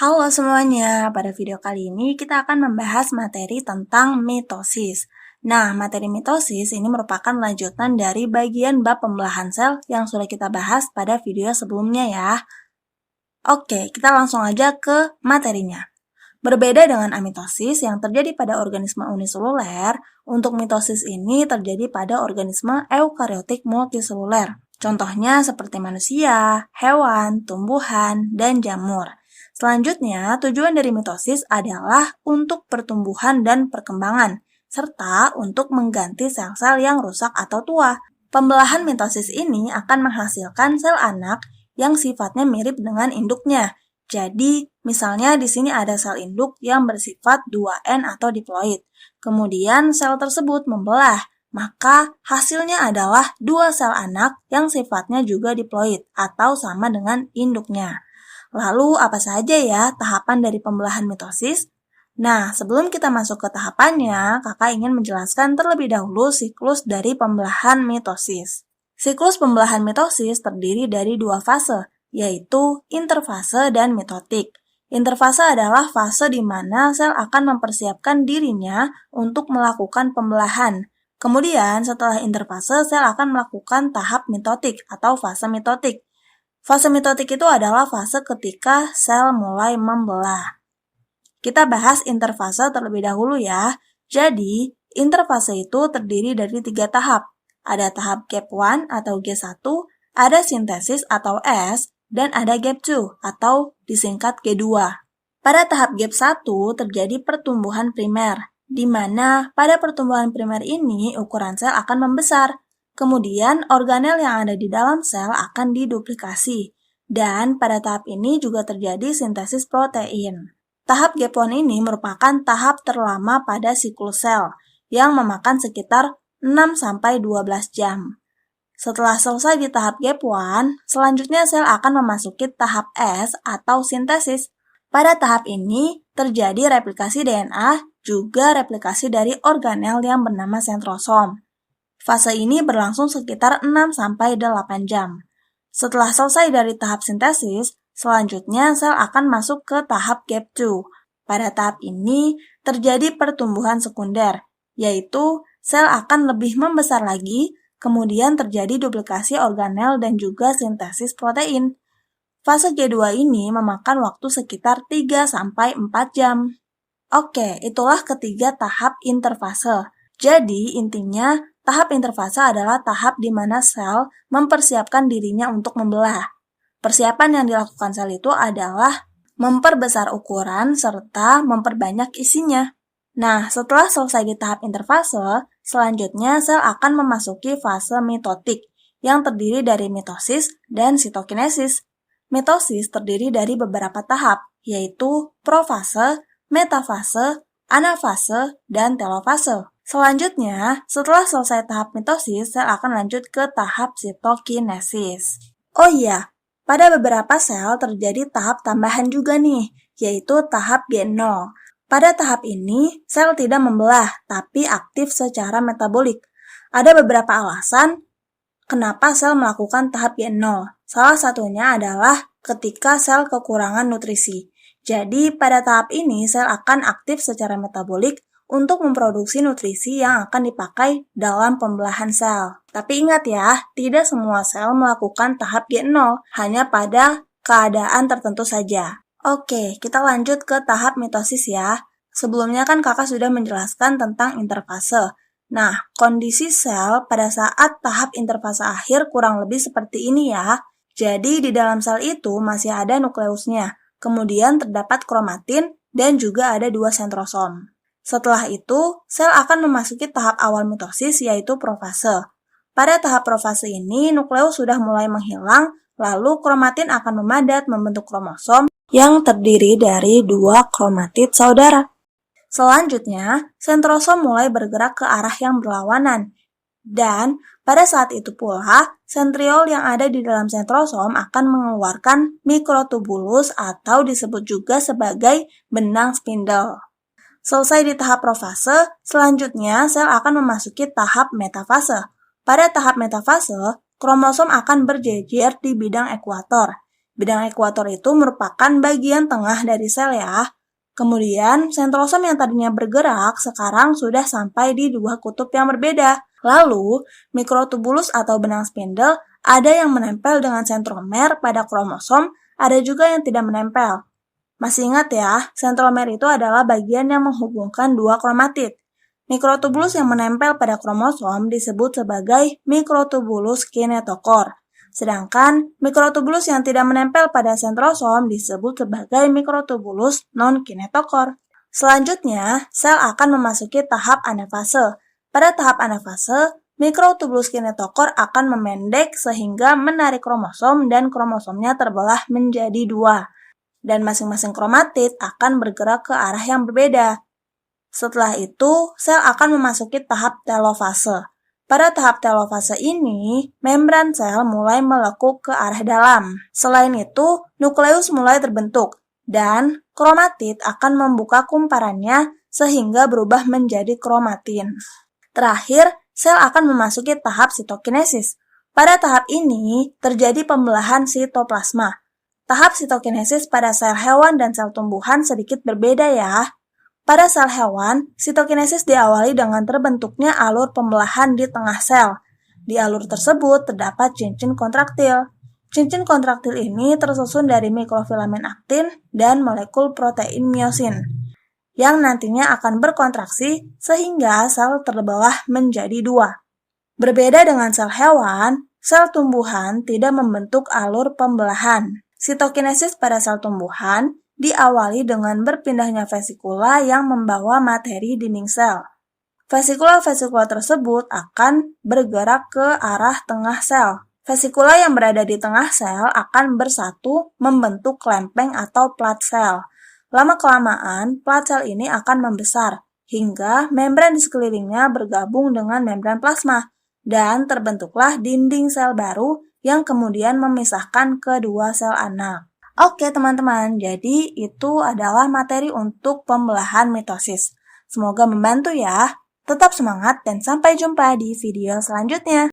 Halo semuanya, pada video kali ini kita akan membahas materi tentang mitosis. Nah, materi mitosis ini merupakan lanjutan dari bagian bab pembelahan sel yang sudah kita bahas pada video sebelumnya ya. Oke, kita langsung aja ke materinya. Berbeda dengan amitosis yang terjadi pada organisme uniseluler, untuk mitosis ini terjadi pada organisme eukariotik multiseluler. Contohnya seperti manusia, hewan, tumbuhan, dan jamur. Selanjutnya, tujuan dari mitosis adalah untuk pertumbuhan dan perkembangan, serta untuk mengganti sel-sel yang rusak atau tua. Pembelahan mitosis ini akan menghasilkan sel anak yang sifatnya mirip dengan induknya. Jadi, misalnya di sini ada sel induk yang bersifat 2N atau diploid. Kemudian sel tersebut membelah, maka hasilnya adalah dua sel anak yang sifatnya juga diploid atau sama dengan induknya. Lalu apa saja ya tahapan dari pembelahan mitosis? Nah, sebelum kita masuk ke tahapannya, kakak ingin menjelaskan terlebih dahulu siklus dari pembelahan mitosis. Siklus pembelahan mitosis terdiri dari dua fase, yaitu interfase dan mitotik. Interfase adalah fase di mana sel akan mempersiapkan dirinya untuk melakukan pembelahan. Kemudian, setelah interfase, sel akan melakukan tahap mitotik atau fase mitotik. Fase mitotik itu adalah fase ketika sel mulai membelah. Kita bahas interfase terlebih dahulu ya. Jadi, interfase itu terdiri dari 3 tahap. Ada tahap gap 1 atau G1, ada sintesis atau S, dan ada gap 2 atau disingkat G2. Pada tahap gap 1 terjadi pertumbuhan primer, di mana pada pertumbuhan primer ini ukuran sel akan membesar. Kemudian, organel yang ada di dalam sel akan diduplikasi. Dan pada tahap ini juga terjadi sintesis protein. Tahap gap 1 ini merupakan tahap terlama pada siklus sel, yang memakan sekitar 6-12 jam. Setelah selesai di tahap gap 1, selanjutnya sel akan memasuki tahap S atau sintesis. Pada tahap ini, terjadi replikasi DNA, juga replikasi dari organel yang bernama sentrosom. Fase ini berlangsung sekitar 6-8 jam. Setelah selesai dari tahap sintesis, selanjutnya sel akan masuk ke tahap gap 2. Pada tahap ini, terjadi pertumbuhan sekunder, yaitu sel akan lebih membesar lagi, kemudian terjadi duplikasi organel dan juga sintesis protein. Fase G2 ini memakan waktu sekitar 3-4 jam. Oke, itulah ketiga tahap interfase. Jadi, intinya, tahap interfase adalah tahap di mana sel mempersiapkan dirinya untuk membelah. Persiapan yang dilakukan sel itu adalah memperbesar ukuran serta memperbanyak isinya. Nah, setelah selesai di tahap interfase, selanjutnya sel akan memasuki fase mitotik yang terdiri dari mitosis dan sitokinesis. Mitosis terdiri dari beberapa tahap, yaitu profase, metafase, anafase, dan telofase. Selanjutnya, setelah selesai tahap mitosis, sel akan lanjut ke tahap sitokinesis. Oh iya, pada beberapa sel terjadi tahap tambahan juga nih, yaitu tahap G0. Pada tahap ini, sel tidak membelah, tapi aktif secara metabolik. Ada beberapa alasan kenapa sel melakukan tahap G0. Salah satunya adalah ketika sel kekurangan nutrisi. Jadi, pada tahap ini, sel akan aktif secara metabolik untuk memproduksi nutrisi yang akan dipakai dalam pembelahan sel. Tapi ingat ya, tidak semua sel melakukan tahap G0, hanya pada keadaan tertentu saja. Oke, kita lanjut ke tahap mitosis ya. Sebelumnya kan kakak sudah menjelaskan tentang interfase. Nah, kondisi sel pada saat tahap interfase akhir kurang lebih seperti ini ya. Jadi, di dalam sel itu masih ada nukleusnya. Kemudian terdapat kromatin dan juga ada 2 sentrosom. Setelah itu, sel akan memasuki tahap awal mitosis yaitu profase. Pada tahap profase ini, nukleus sudah mulai menghilang, lalu kromatin akan memadat membentuk kromosom yang terdiri dari 2 kromatid saudara. Selanjutnya, sentrosom mulai bergerak ke arah yang berlawanan. Dan pada saat itu pula, sentriol yang ada di dalam sentrosom akan mengeluarkan mikrotubulus atau disebut juga sebagai benang spindle. Selesai di tahap profase, selanjutnya sel akan memasuki tahap metafase. Pada tahap metafase, kromosom akan berjejer di bidang ekuator. Bidang ekuator itu merupakan bagian tengah dari sel ya. Kemudian, sentrosom yang tadinya bergerak sekarang sudah sampai di dua kutub yang berbeda. Lalu, mikrotubulus atau benang spindle ada yang menempel dengan sentromer pada kromosom, ada juga yang tidak menempel. Masih ingat ya, sentromer itu adalah bagian yang menghubungkan dua kromatid. Mikrotubulus yang menempel pada kromosom disebut sebagai mikrotubulus kinetokor. Sedangkan mikrotubulus yang tidak menempel pada sentrosom disebut sebagai mikrotubulus non-kinetokor. Selanjutnya, sel akan memasuki tahap anafase. Pada tahap anafase, mikrotubulus kinetokor akan memendek sehingga menarik kromosom dan kromosomnya terbelah menjadi dua. Dan masing-masing kromatid akan bergerak ke arah yang berbeda. Setelah itu, sel akan memasuki tahap telofase. Pada tahap telofase ini, membran sel mulai melekuk ke arah dalam. Selain itu, nukleus mulai terbentuk, dan kromatid akan membuka kumparannya sehingga berubah menjadi kromatin. Terakhir, sel akan memasuki tahap sitokinesis. Pada tahap ini, terjadi pembelahan sitoplasma. Tahap sitokinesis pada sel hewan dan sel tumbuhan sedikit berbeda ya. Pada sel hewan, sitokinesis diawali dengan terbentuknya alur pembelahan di tengah sel. Di alur tersebut terdapat cincin kontraktil. Cincin kontraktil ini tersusun dari mikrofilamen aktin dan molekul protein miosin, yang nantinya akan berkontraksi sehingga sel terbelah menjadi dua. Berbeda dengan sel hewan, sel tumbuhan tidak membentuk alur pembelahan. Sitokinesis pada sel tumbuhan diawali dengan berpindahnya vesikula yang membawa materi dinding sel. Vesikula-vesikula tersebut akan bergerak ke arah tengah sel. Vesikula yang berada di tengah sel akan bersatu membentuk klempeng atau plat sel. Lama-kelamaan, plat sel ini akan membesar, hingga membran di sekelilingnya bergabung dengan membran plasma, dan terbentuklah dinding sel baru yang kemudian memisahkan kedua sel anak. Oke teman-teman, jadi itu adalah materi untuk pembelahan mitosis. Semoga membantu ya. Tetap semangat dan sampai jumpa di video selanjutnya.